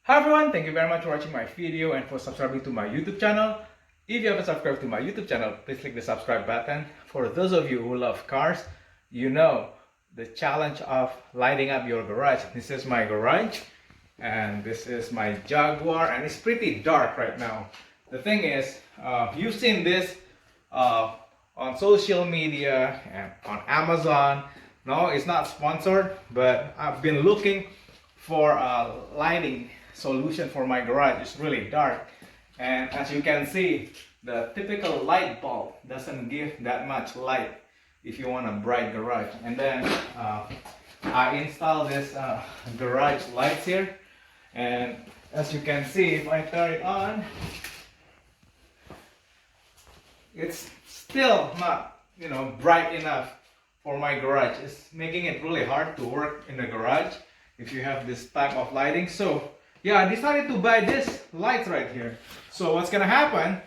Hi everyone, thank you very much for watching my video and for subscribing to my YouTube channel. If you haven't subscribed to my YouTube channel, please click the subscribe button. For those of you who love cars, you know the challenge of lighting up your garage. This is my garage and this is my Jaguar, and it's pretty dark right now. The thing is, you've seen this on social media and on Amazon. No, it's not sponsored, but I've been looking for a lighting solution for my garage. It's really dark, and as you can see, the typical light bulb doesn't give that much light if you want a bright garage. And then I installed this garage lights here, and as you can see, if I turn it on, it's still not, bright enough for my garage. It's making it really hard to work in the garage if you have this type of lighting. So yeah, I decided to buy this light right here. So what's gonna happen,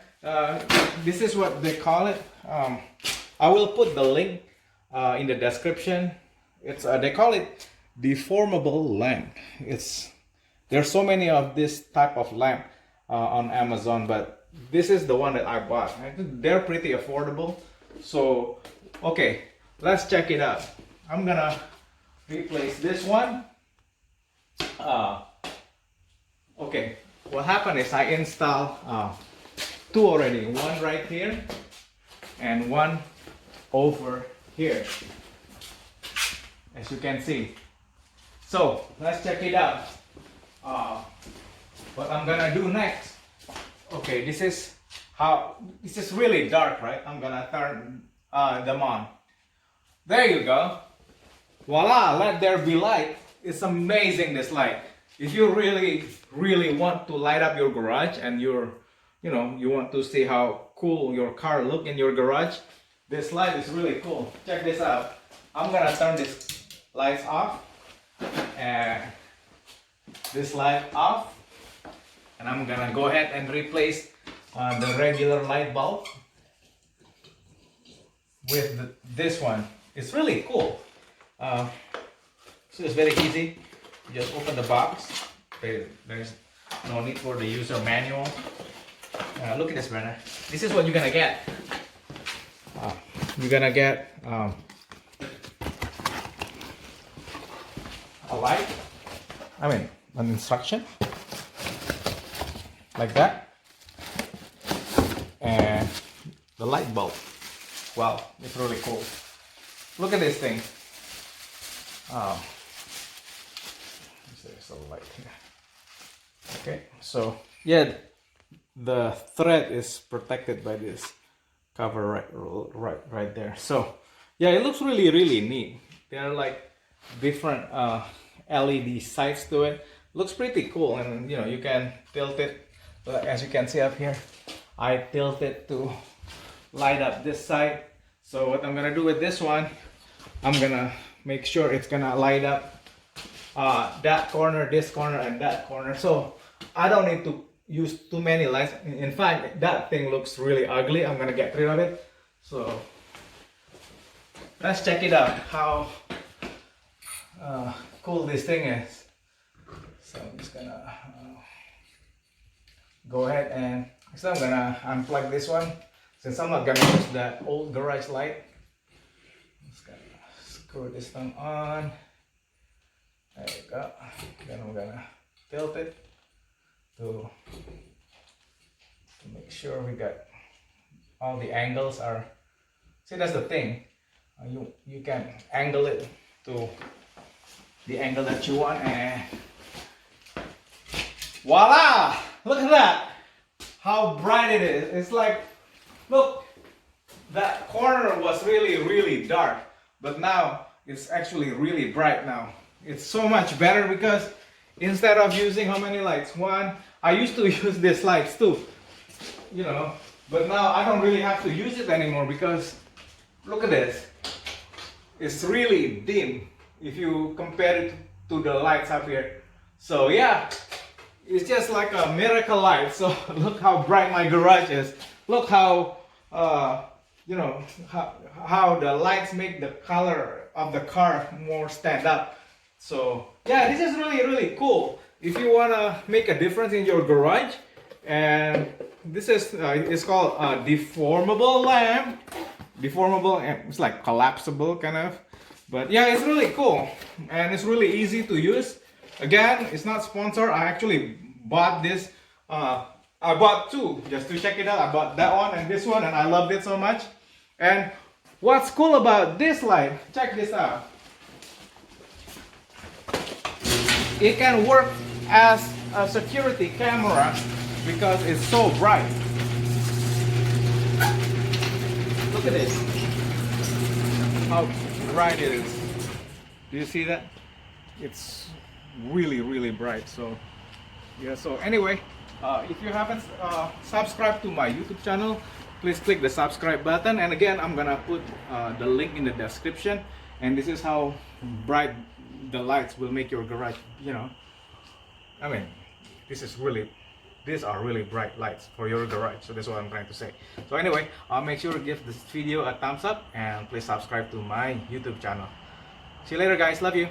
this is what they call it. I will put the link in the description. It's they call it deformable lamp. There's so many of this type of lamp on Amazon, but this is the one that I bought. I think they're pretty affordable. So okay, let's check it out. I'm gonna replace this one. Okay, what happened is I installed two already, one right here and one over here, as you can see. So let's check it out. What I'm gonna do next, okay, this is really dark, right? I'm gonna turn them on. There you go. Voila, let there be light. It's amazing, this light. If you really want to light up your garage and you want to see how cool your car look in your garage, this light is really cool. Check this out. I'm gonna turn this lights off and this light off, and I'm gonna go ahead and replace the regular light bulb with this one. It's really cool. So it's very easy. You just open the box. There's no need for the user manual. Look at this, Brenner. This is what you're gonna get. You're gonna get a light. An instruction like that, and the light bulb. Wow, it's really cool. Look at this thing. There's a light here. Okay, so yeah, the thread is protected by this cover right there. So yeah, it looks really neat. There are like different LED sides to it. Looks pretty cool, and you can tilt it. As you can see up here, I tilt it to light up this side. So what I'm gonna do with this one, I'm gonna make sure it's gonna light up that corner, this corner, and that corner. So I don't need to use too many lights. In fact, that thing looks really ugly. I'm gonna get rid of it. So let's check it out, how cool this thing is. So I'm just gonna go ahead and I'm gonna unplug this one, since I'm not gonna use that old garage light. I'm just gonna screw this thing on. There you go. Then I'm gonna tilt it to make sure we got all the angles are. See, that's the thing. You can angle it to the angle that you want, and voila! Look at that! How bright it is. It's like, look, that corner was really dark, but now it's actually really bright now. It's so much better because instead of using how many lights? One, I used to use these lights too, but now I don't really have to use it anymore because look at this. It's really dim if you compare it to the lights up here. So yeah, it's just like a miracle light. So look how bright my garage is. Look how how the lights make the color of the car more stand up. So yeah, this is really cool. if you want to make a difference in your garage, and this is it's called a deformable lamp. Deformable, and it's like collapsible kind of, but yeah, it's really cool and it's really easy to use. Again, it's not sponsored. I actually bought this. I bought two just to check it out. I bought that one and this one, and I loved it so much. And what's cool about this light, check this out. It can work as a security camera because it's so bright. Look at this, how bright it is. Do you see that? It's really bright. So yeah, so anyway, if you haven't subscribed to my YouTube channel, please click the subscribe button, and again, I'm gonna put the link in the description. And this is how bright the lights will make your garage, you know. I mean, these are really bright lights for your garage. So that's what I'm trying to say. So anyway, make sure to give this video a thumbs up and please subscribe to my YouTube channel. See you later, guys. Love you.